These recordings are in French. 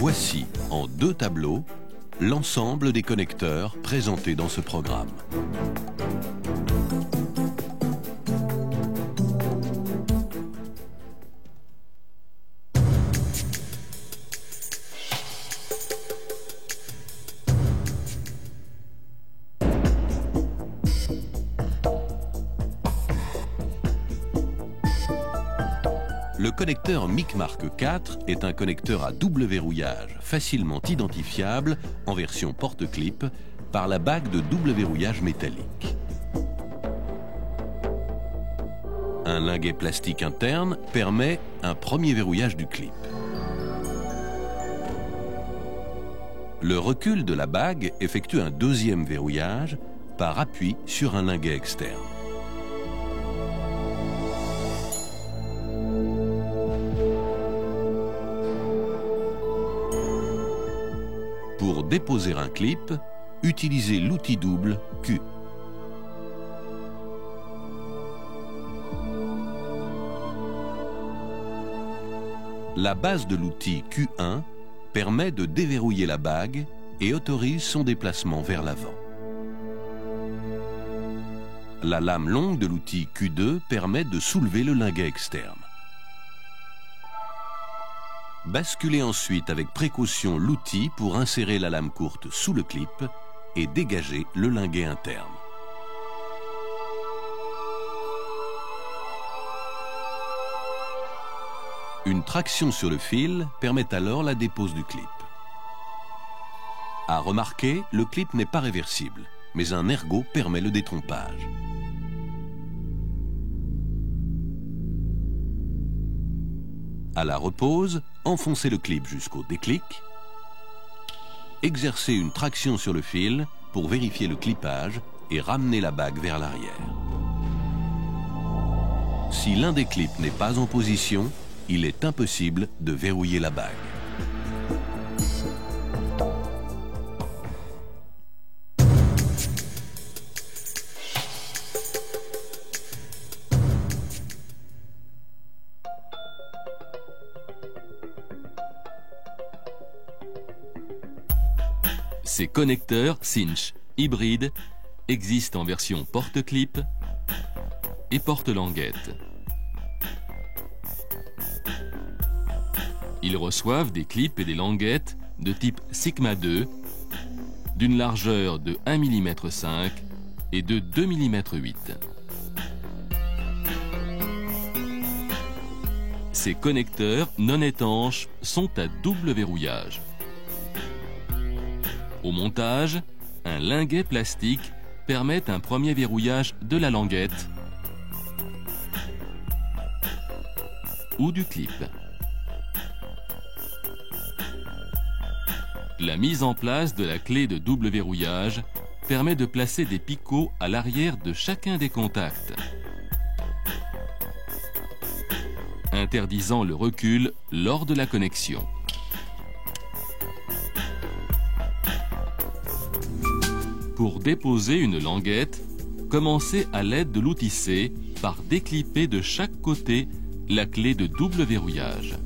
Voici, en 2 tableaux, l'ensemble des connecteurs présentés dans ce programme. Le connecteur Micmark 4 est un connecteur à double verrouillage, facilement identifiable en version porte-clip par la bague de double verrouillage métallique. Un linguet plastique interne permet un premier verrouillage du clip. Le recul de la bague effectue un deuxième verrouillage par appui sur un linguet externe. Pour déposer un clip, utilisez l'outil double Q. La base de l'outil Q1 permet de déverrouiller la bague et autorise son déplacement vers l'avant. La lame longue de l'outil Q2 permet de soulever le linguet externe. Basculez ensuite avec précaution l'outil pour insérer la lame courte sous le clip et dégager le linguet interne. Une traction sur le fil permet alors la dépose du clip. À remarquer, le clip n'est pas réversible, mais un ergot permet le détrompage. À la repose, enfoncez le clip jusqu'au déclic. Exercez une traction sur le fil pour vérifier le clippage et ramener la bague vers l'arrière. Si l'un des clips n'est pas en position, il est impossible de verrouiller la bague. Ces connecteurs Cinch hybrides existent en version porte-clip et porte-languette. Ils reçoivent des clips et des languettes de type Sigma 2 d'une largeur de 1,5 mm et de 2,8 mm. Ces connecteurs non étanches sont à double verrouillage. Au montage, un linguet plastique permet un premier verrouillage de la languette ou du clip. La mise en place de la clé de double verrouillage permet de placer des picots à l'arrière de chacun des contacts, interdisant le recul lors de la connexion. Pour déposer une languette, commencez à l'aide de l'outil C par déclipper de chaque côté la clé de double verrouillage.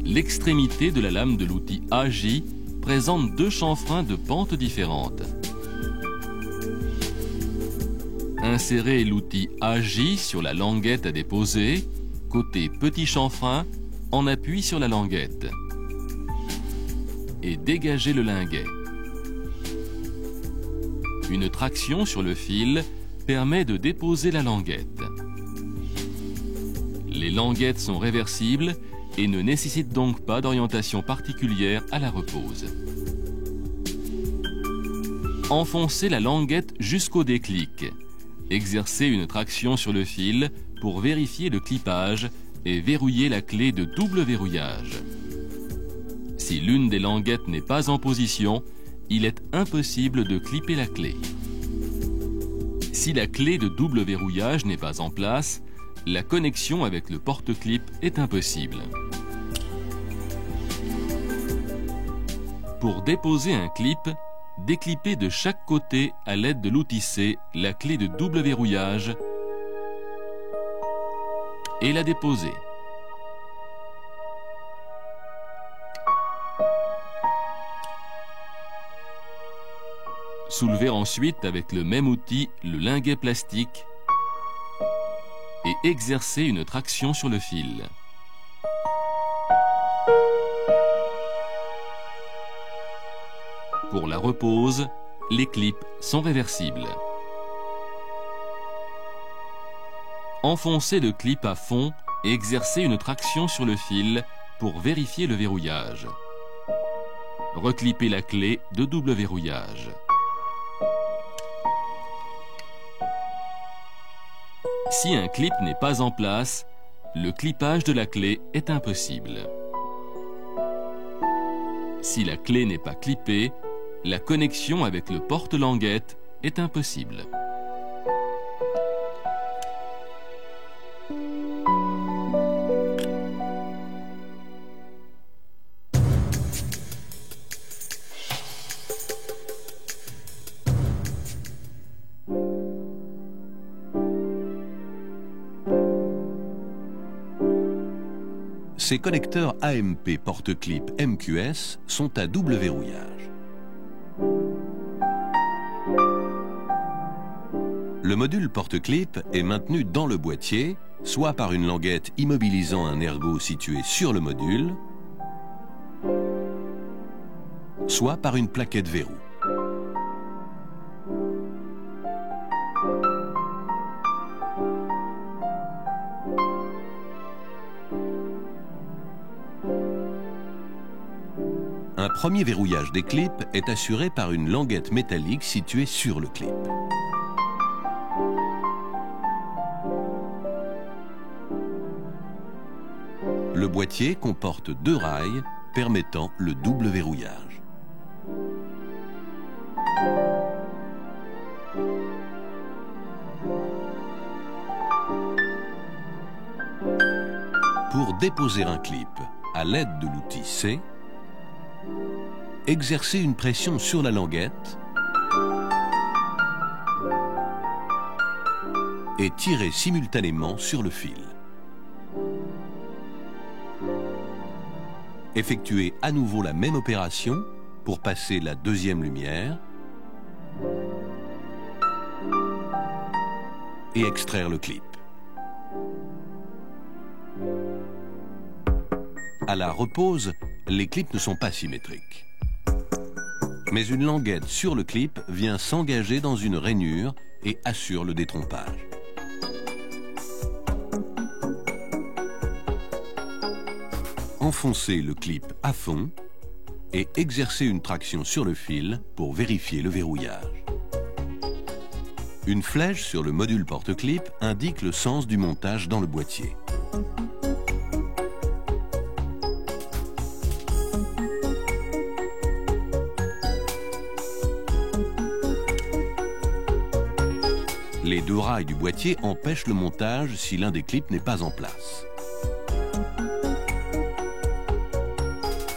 L'extrémité de la lame de l'outil AJ présente 2 chanfreins de pente différentes. Insérez l'outil AJ sur la languette à déposer, côté petit chanfrein, en appui sur la languette. Et dégagez le linguet. Une traction sur le fil permet de déposer la languette. Les languettes sont réversibles et ne nécessitent donc pas d'orientation particulière à la repose. Enfoncez la languette jusqu'au déclic. Exercez une traction sur le fil pour vérifier le clippage et verrouiller la clé de double verrouillage. Si l'une des languettes n'est pas en position, il est impossible de clipper la clé. Si la clé de double verrouillage n'est pas en place, la connexion avec le porte-clip est impossible. Pour déposer un clip, déclipper de chaque côté à l'aide de l'outil C la clé de double verrouillage et la déposer. Soulever ensuite avec le même outil le linguet plastique et exercer une traction sur le fil. Pour la repose, les clips sont réversibles. Enfoncez le clip à fond et exercez une traction sur le fil pour vérifier le verrouillage. Reclippez la clé de double verrouillage. Si un clip n'est pas en place, le clippage de la clé est impossible. Si la clé n'est pas clippée, la connexion avec le porte-languette est impossible. Ces connecteurs AMP porte-clip MQS sont à double verrouillage. Le module porte-clip est maintenu dans le boîtier, soit par une languette immobilisant un ergot situé sur le module, soit par une plaquette verrou. Un premier verrouillage des clips est assuré par une languette métallique située sur le clip. Le boîtier comporte 2 rails permettant le double verrouillage. Pour déposer un clip à l'aide de l'outil C, exercez une pression sur la languette et tirez simultanément sur le fil. Effectuez à nouveau la même opération pour passer la deuxième lumière et extraire le clip. À la repose, les clips ne sont pas symétriques. Mais une languette sur le clip vient s'engager dans une rainure et assure le détrompage. Enfoncez le clip à fond et exercez une traction sur le fil pour vérifier le verrouillage. Une flèche sur le module porte-clip indique le sens du montage dans le boîtier. Les 2 rails du boîtier empêchent le montage si l'un des clips n'est pas en place.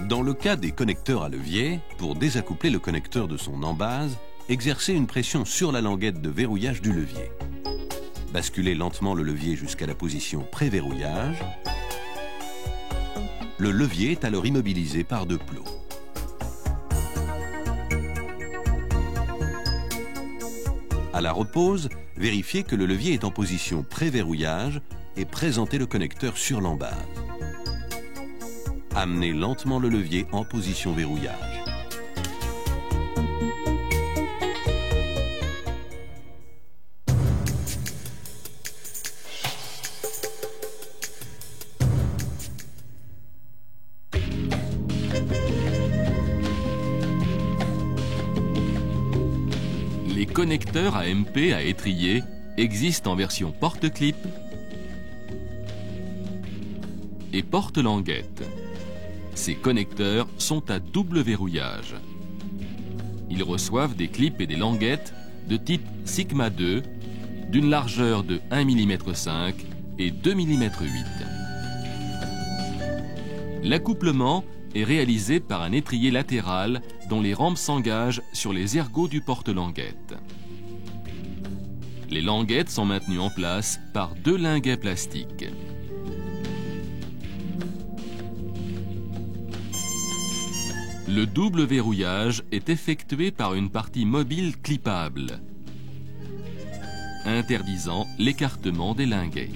Dans le cas des connecteurs à levier, pour désaccoupler le connecteur de son embase, exercez une pression sur la languette de verrouillage du levier. Basculez lentement le levier jusqu'à la position pré-verrouillage. Le levier est alors immobilisé par 2 plots. À la repose, vérifiez que le levier est en position pré-verrouillage et présentez le connecteur sur l'embase. Amenez lentement le levier en position verrouillage. Les connecteurs AMP à étrier existent en version porte-clip et porte-languette. Ces connecteurs sont à double verrouillage. Ils reçoivent des clips et des languettes de type Sigma 2 d'une largeur de 1,5 mm et 2,8 mm. L'accouplement est réalisé par un étrier latéral dont les rampes s'engagent sur les ergots du porte-languettes. Les languettes sont maintenues en place par 2 linguets plastiques. Le double verrouillage est effectué par une partie mobile clippable, interdisant l'écartement des linguets.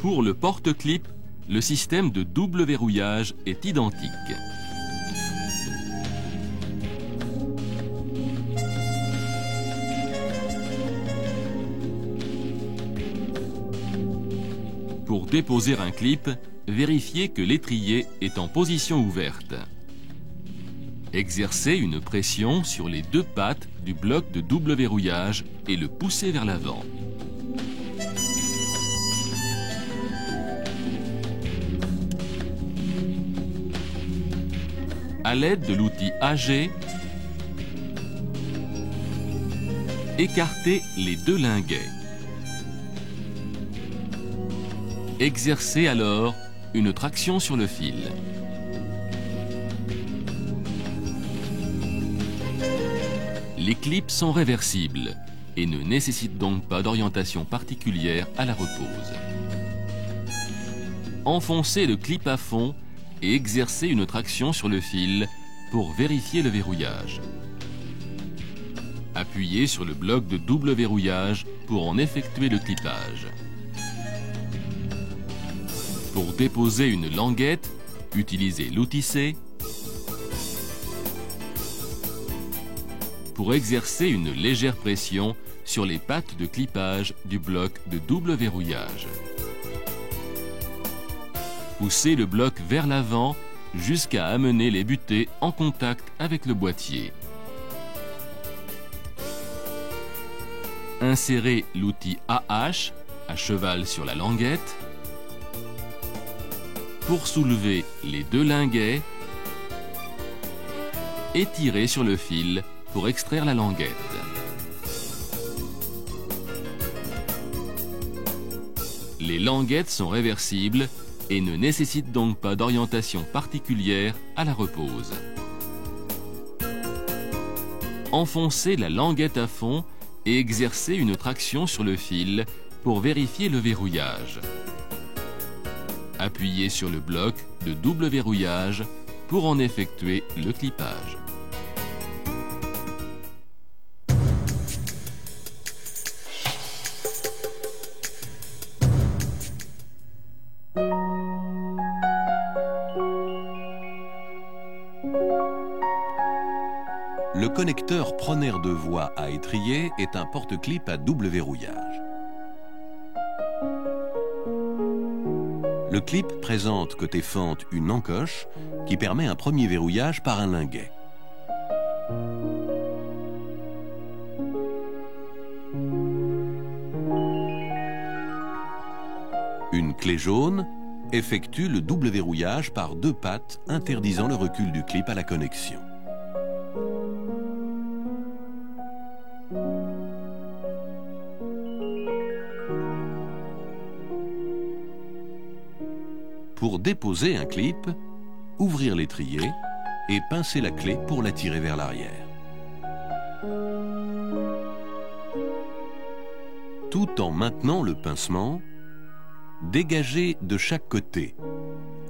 Pour le porte-clip, le système de double verrouillage est identique. Pour déposer un clip, vérifiez que l'étrier est en position ouverte. Exercez une pression sur les 2 pattes du bloc de double verrouillage et le poussez vers l'avant. À l'aide de l'outil AG, écartez les 2 linguets. Exercez alors une traction sur le fil. Les clips sont réversibles et ne nécessitent donc pas d'orientation particulière à la repose. Enfoncez le clip à fond et exercez une traction sur le fil pour vérifier le verrouillage. Appuyez sur le bloc de double verrouillage pour en effectuer le clippage. Pour déposer une languette, utilisez l'outil C. Pour exercer une légère pression sur les pattes de clippage du bloc de double verrouillage. Poussez le bloc vers l'avant jusqu'à amener les butées en contact avec le boîtier. Insérez l'outil AH à cheval sur la languette. Pour soulever les 2 linguets, et tirez sur le fil pour extraire la languette. Les languettes sont réversibles et ne nécessitent donc pas d'orientation particulière à la repose. Enfoncez la languette à fond et exercez une traction sur le fil pour vérifier le verrouillage. Appuyez sur le bloc de double verrouillage pour en effectuer le clippage. Le connecteur preneur de voie à étrier est un porte-clip à double verrouillage. Le clip présente côté fente une encoche qui permet un premier verrouillage par un linguet. Une clé jaune effectue le double verrouillage par 2 pattes interdisant le recul du clip à la connexion. Pour déposer un clip, ouvrir l'étrier et pincer la clé pour la tirer vers l'arrière. Tout en maintenant le pincement, dégagez de chaque côté,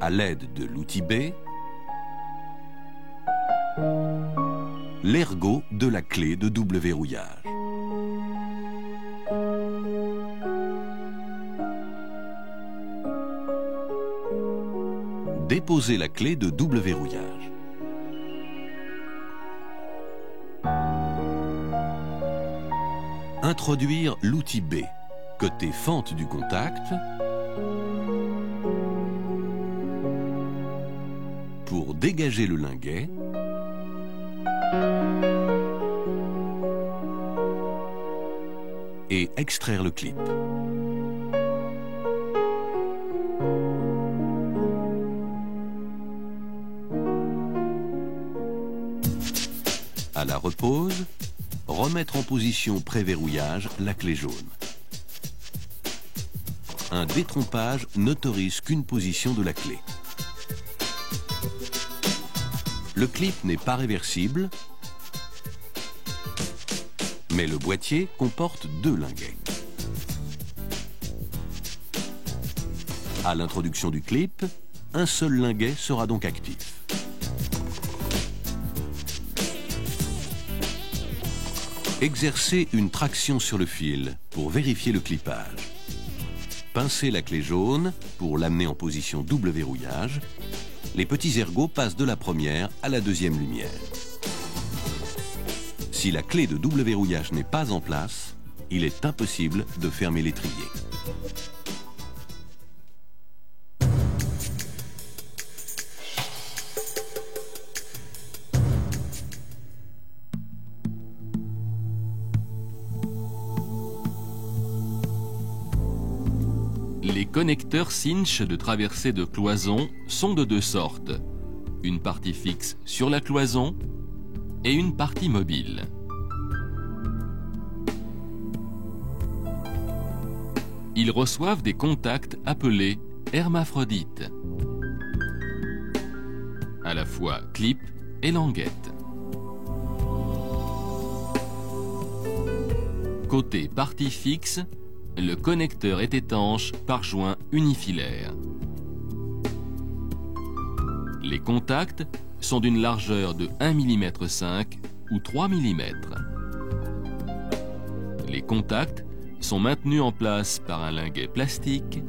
à l'aide de l'outil B, l'ergot de la clé de double verrouillage. Déposez la clé de double verrouillage. Introduire l'outil B, côté fente du contact, pour dégager le linguet, et extraire le clip. À la repose, remettre en position pré-verrouillage la clé jaune. un détrompage n'autorise qu'une position de la clé. Le clip n'est pas réversible, mais le boîtier comporte 2 linguets. À l'introduction du clip, un seul linguet sera donc actif. Exercez une traction sur le fil pour vérifier le clipage. Pincez la clé jaune pour l'amener en position double verrouillage. Les petits ergots passent de la première à la deuxième lumière. Si la clé de double verrouillage n'est pas en place, il est impossible de fermer l'étrier. Les connecteurs cinch de traversée de cloison sont de 2 sortes. Une partie fixe sur la cloison et une partie mobile. Ils reçoivent des contacts appelés hermaphrodites, à la fois clip et languette. Côté partie fixe, le connecteur est étanche par joint unifilaire. Les contacts sont d'une largeur de 1,5 mm ou 3 mm. Les contacts sont maintenus en place par un linguet plastique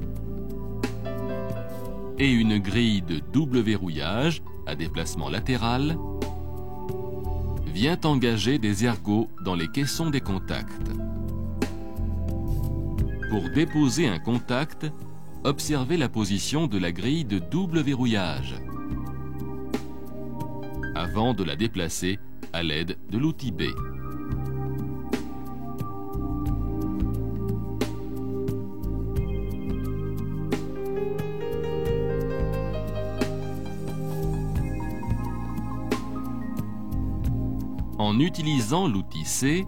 et une grille de double verrouillage à déplacement latéral vient engager des ergots dans les caissons des contacts. Pour déposer un contact, observez la position de la grille de double verrouillage avant de la déplacer à l'aide de l'outil B. En utilisant l'outil C,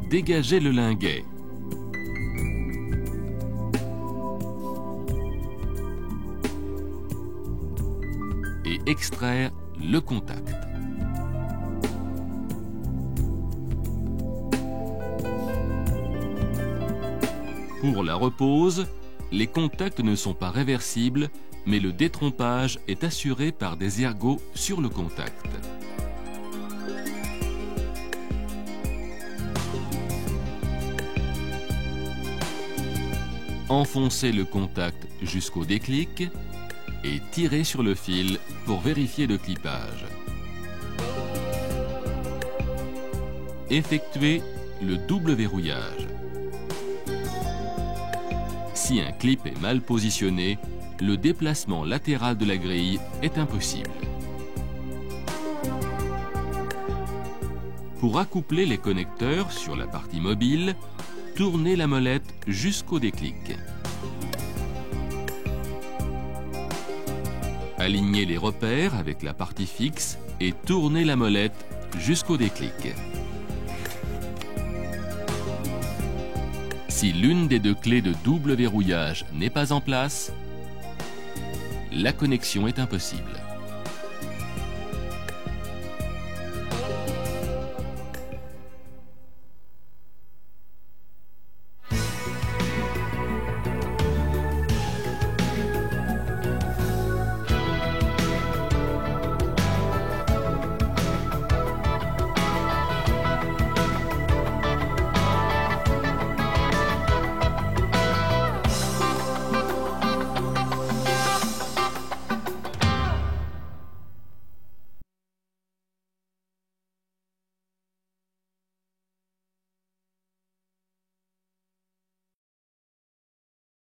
dégagez le linguet. Et extraire le contact. Pour la repose, les contacts ne sont pas réversibles, mais le détrompage est assuré par des ergots sur le contact. Enfoncez le contact jusqu'au déclic et tirez sur le fil pour vérifier le clipage. Effectuez le double verrouillage. Si un clip est mal positionné, le déplacement latéral de la grille est impossible. Pour accoupler les connecteurs sur la partie mobile, tournez la molette jusqu'au déclic. Alignez les repères avec la partie fixe et tournez la molette jusqu'au déclic. Si l'une des 2 clés de double verrouillage n'est pas en place, la connexion est impossible.